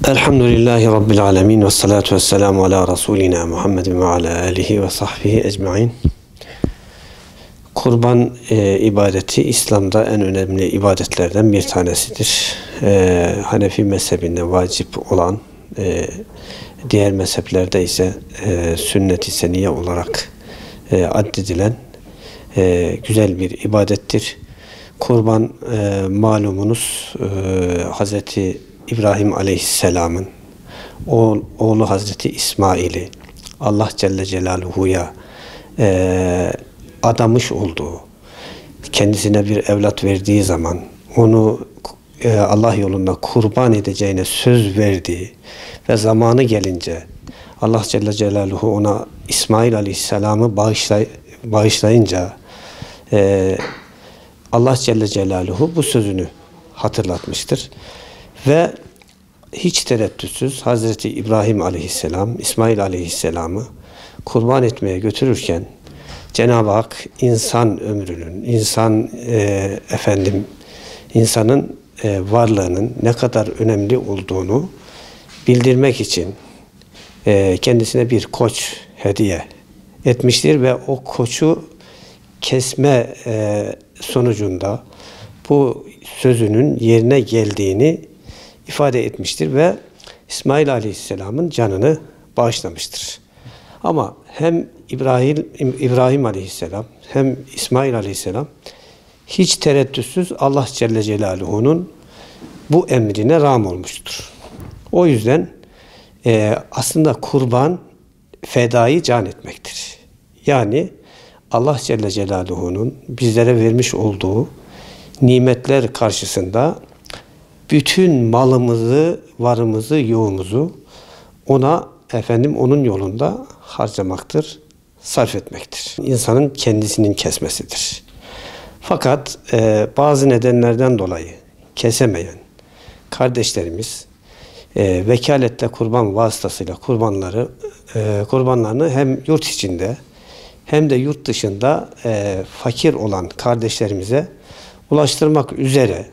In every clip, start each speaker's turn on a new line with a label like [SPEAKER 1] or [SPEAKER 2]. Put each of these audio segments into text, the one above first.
[SPEAKER 1] Elhamdülillahi Rabbil alemin ve salatu ve selamu ala Resulina Muhammedin ve ala alihi ve sahbihi ecma'in. Kurban ibadeti İslam'da en önemli ibadetlerden bir tanesidir. Hanefi mezhebinde vacip olan, diğer mezheplerde ise sünnet-i seniye olarak addedilen güzel bir ibadettir. Kurban malumunuz Hazreti İbrahim Aleyhisselam'ın oğlu Hazreti İsmail'i Allah Celle Celaluhu'ya adamış olduğu, kendisine bir evlat verdiği zaman onu Allah yolunda kurban edeceğine söz verdiği ve zamanı gelince Allah Celle Celaluhu ona İsmail Aleyhisselam'ı bağışlayınca Allah Celle Celaluhu bu sözünü hatırlatmıştır. Ve hiç tereddütsüz Hazreti İbrahim Aleyhisselam, İsmail Aleyhisselam'ı kurban etmeye götürürken Cenab-ı Hak insan ömrünün, insanın varlığının ne kadar önemli olduğunu bildirmek için kendisine bir koç hediye etmiştir ve o koçu kesme sonucunda bu sözünün yerine geldiğini ifade etmiştir ve İsmail Aleyhisselam'ın canını bağışlamıştır. Ama hem İbrahim Aleyhisselam hem İsmail Aleyhisselam hiç tereddütsüz Allah Celle Celaluhu'nun bu emrine rağm olmuştur. O yüzden aslında kurban fedayı can etmektir. Yani Allah Celle Celaluhu'nun bizlere vermiş olduğu nimetler karşısında bütün malımızı, varımızı, yoğumuzu onun yolunda harcamaktır, sarf etmektir. İnsanın kendisinin kesmesidir. Fakat bazı nedenlerden dolayı kesemeyen kardeşlerimiz vekaletle kurban vasıtasıyla kurbanlarını hem yurt içinde hem de yurt dışında fakir olan kardeşlerimize ulaştırmak üzere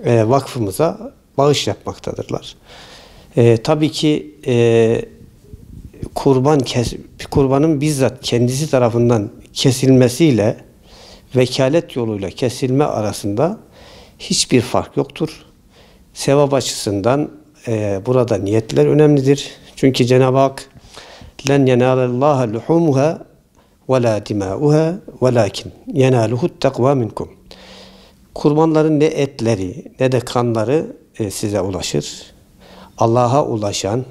[SPEAKER 1] vakfımıza bağış yapmaktadırlar. Tabii ki kurbanın bizzat kendisi tarafından kesilmesiyle vekalet yoluyla kesilme arasında hiçbir fark yoktur. Sevap açısından burada niyetler önemlidir. Çünkü Cenab-ı Hak "Len yenâlellâhe luhûmuhâ ve lâ dimâuhâ velâkin yenâluhut tekvâ minkum." Kurbanların ne etleri ne de kanları size ulaşır. Allah'a ulaşan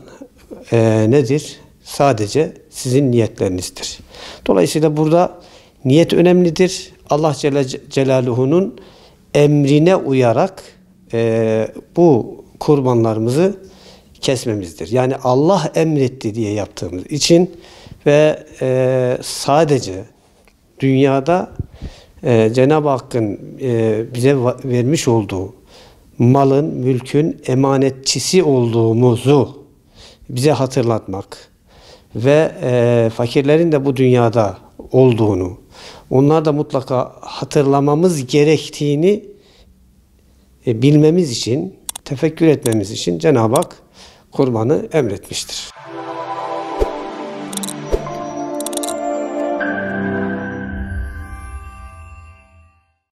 [SPEAKER 1] nedir? Sadece sizin niyetlerinizdir. Dolayısıyla burada niyet önemlidir. Allah Celle Celaluhu'nun emrine uyarak bu kurbanlarımızı kesmemizdir. Yani Allah emretti diye yaptığımız için ve sadece dünyada Cenab-ı Hakk'ın bize vermiş olduğu malın, mülkün emanetçisi olduğumuzu bize hatırlatmak ve fakirlerin de bu dünyada olduğunu, onlar da mutlaka hatırlamamız gerektiğini bilmemiz için, tefekkür etmemiz için Cenab-ı Hak kurbanı emretmiştir.